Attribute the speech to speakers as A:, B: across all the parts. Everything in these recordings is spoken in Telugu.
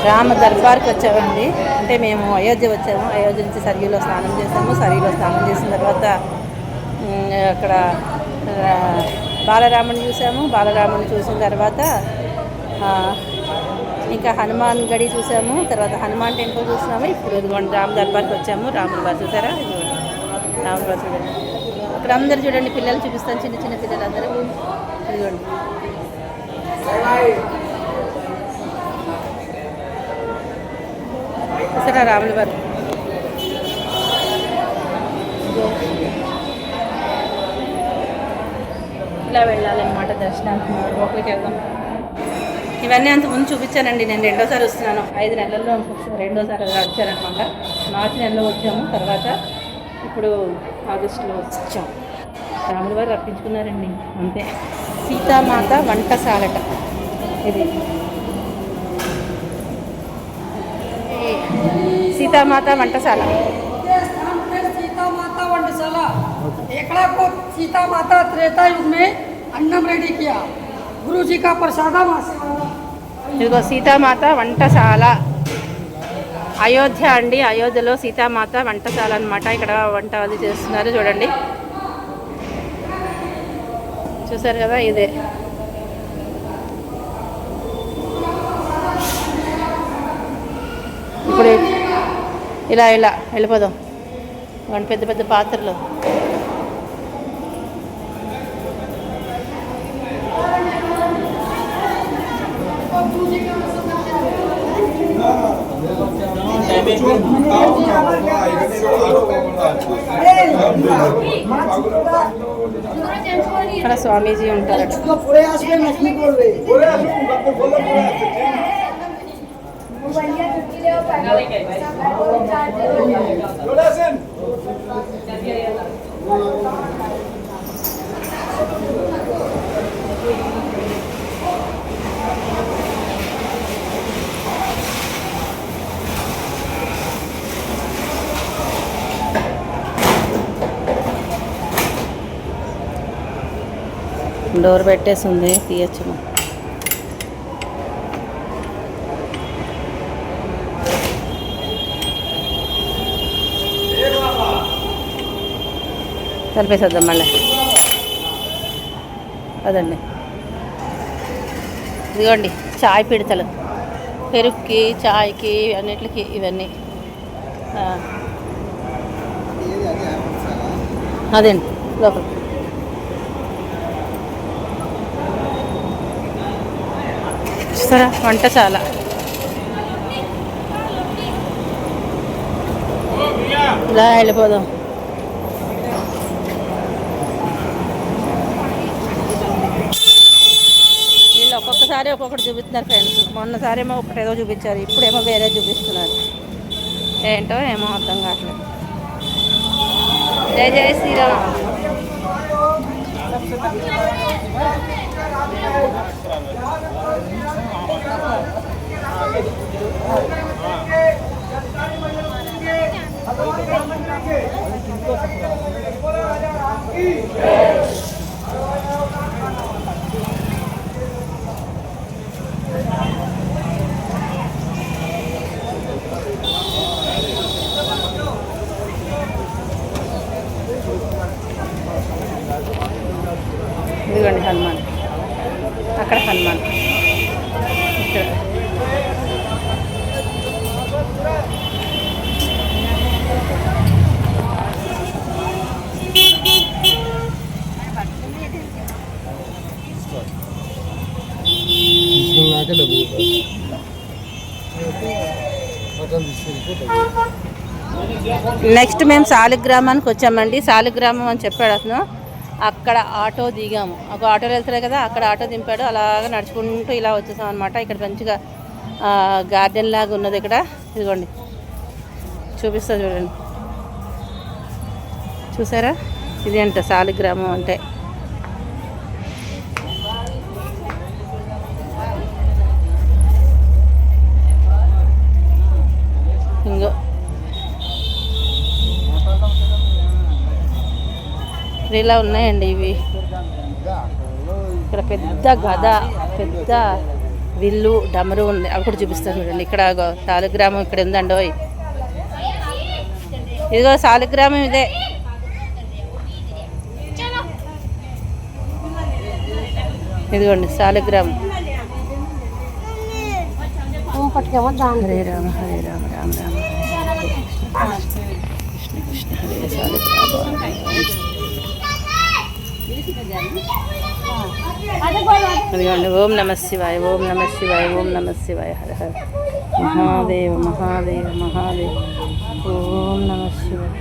A: రామ దర్బార్కి వచ్చామండి. అంటే మేము అయోధ్య వచ్చాము. అయోధ్య నుంచి సరియలో స్నానం చేసాము. సరియలో స్నానం చేసిన తర్వాత అక్కడ బాలరాముని చూసాము. బాలరాముని చూసిన తర్వాత ఇంకా హనుమాన్ గడి చూసాము. తర్వాత హనుమాన్ టెంపుల్ చూసినాము. ఇప్పుడు ఇదిగోండి రామ దర్బార్కి వచ్చాము. రాముల వారు చూసారా? రాముల వారు చూడండి. అక్కడ అందరు చూడండి, పిల్లలు చూపిస్తాను, చిన్న చిన్న పిల్లలు అందరూ ఇదిగోండి. చూసారా రాముల వారు? ఇలా వెళ్ళాలన్నమాట దర్శనానికి. లోపలికి వెళ్దాం. ఇవన్నీ అంత ముందు చూపించానండి. నేను రెండోసారి వస్తున్నాను. 5 నెలల్లో రెండోసారి వచ్చారనమాట. మార్చి నెలలో వచ్చాము. తర్వాత ఇప్పుడు ఆగస్టులో వచ్చాం. రాముల వారు రప్పించుకున్నారండి అంతే. సీతామాత వంటశాలట ఇది. సీతామాత వంటశాల.
B: सीता माता वंटशाला एकड़ा को सीता माता त्रेता युग में अन्नम रेडी किया गुरु जी का प्रसादम
A: ఇదిగో సీతామాత వంటశాల అయోధ్య అండి. అయోధ్యలో సీతామాత వంటశాల అనమాట. ఇక్కడ వంట అది చేస్తున్నారు చూడండి. చూసారు కదా, ఇదే. ఇప్పుడు ఇలా ఇలా వెళ్ళిపోదాం. పెద్ద పెద్ద పాత్రలు. ఇక్కడ స్వామీజీ ఉంటారు. డోర్ పెట్టేసి ఉంది, తీయచ్చు. తలిపేసేద్దాం మళ్ళీ. అదండి, ఇదిగోండి చాయ్ పిడతలు. పెరుగుకి, చాయ్కి, అన్నిటికి ఇవన్నీ. అదండి లోపల. చూస్తారా వంటశాల. ఇలా వెళ్ళిపోదాం. వీళ్ళు ఒక్కొక్కసారి ఒక్కొక్కటి చూపిస్తున్నారు ఫ్రెండ్స్. మొన్నసారి ఏమో ఒకటేదో చూపించారు, ఇప్పుడేమో వేరే చూపిస్తున్నారు. ఏంటో ఏమో అర్థం కావట్లేదు. జై జై శ్రీరామ్. ఇదిగోండి హనుమాన్. అక్కడ హనుమాన్. ఇక్కడ నెక్స్ట్ మేము సాలిగ్రామానికి వచ్చామండి. సాలిగ్రామం అని చెప్పాడు అతను. అక్కడ ఆటో దిగాము. ఒక ఆటోలో వెళ్తారు కదా, అక్కడ ఆటో దింపాడు. అలాగా నడుచుకుంటూ ఇలా వచ్చేసాం అనమాట. ఇక్కడ మంచిగా గార్డెన్ లాగా ఉన్నది ఇక్కడ. ఇదిగోండి చూపిస్తా చూడండి. చూసారా, ఇది అంట సాలిగ్రామం అంటే. ఇంకో ఇలా ఉన్నాయండి ఇవి. ఇక్కడ పెద్ద గద, పెద్ద విల్లు డమరు ఉంది, అవి కూడా చూపిస్తాను చూడండి. ఇక్కడ సాలిగ్రామం ఇక్కడ ఉందండోయ్. ఇదిగో సాలిగ్రామం ఇదే. ఇదిగోండి సాలిగ్రామం. హరే రామ హరే రామ రామ రామ కృష్ణ కృష్ణ హరే సాలిగ్రామం. అదిగోండి ఓం నమ శివాయ, ఓం నమ శివాయ, ఓం నమ శివాయ, హర హర మహాదేవ మహాదేవ మహాదేవ, ఓం నమ శివాయ.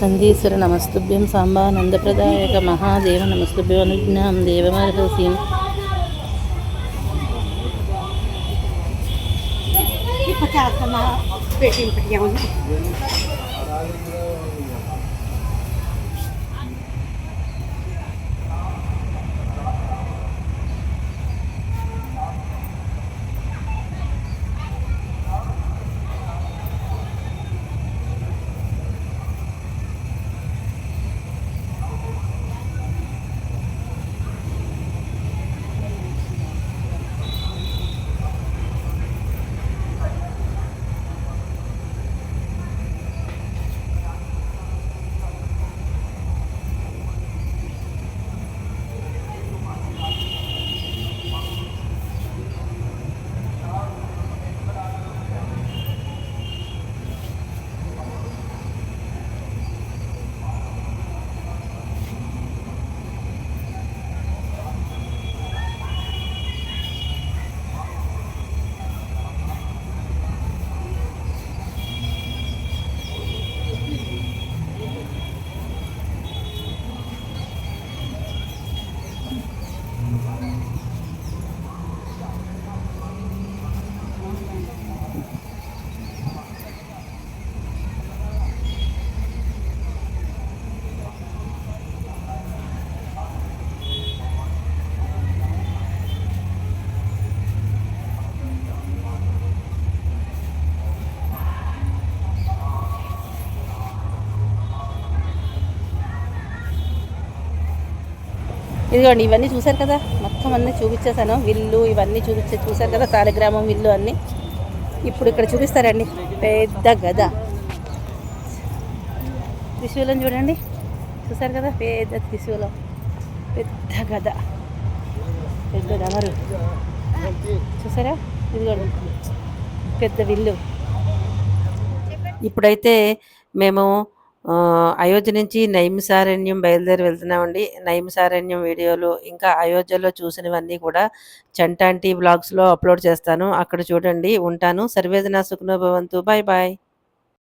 A: నందీశ్వర నమస్తుభ్యం, సాంబానందప్రదాయక మహాదేవ నమస్తుభ్యం, అనుజ్ఞాం దేవమర్హసీం. ఇదిగోండి ఇవన్నీ చూశారు కదా, మొత్తం అన్నీ చూపించేశాను. విల్లు ఇవన్నీ చూశారు కదా, సాలిగ్రామం విల్లు అన్నీ. ఇప్పుడు ఇక్కడ చూపిస్తారండి పెద్ద గద, త్రిశూలం చూడండి, చూశారు కదా, పెద్ద త్రిశూలం, పెద్ద గద, పెద్ద డమరు చూసారా, ఇదిగోండి పెద్ద విల్లు. ఇప్పుడైతే మేము అయోధ్య నుంచి నైమిసారణ్యం బయలుదేరి వెళ్తున్నామండి. నైమిసారణ్యం వీడియోలు ఇంకా అయోధ్యలో చూసినవన్నీ కూడా చంటాంటి బ్లాగ్స్లో అప్లోడ్ చేస్తాను, అక్కడ చూడండి. ఉంటాను. సర్వేజన సుఖనో భవంతు. Bye bye.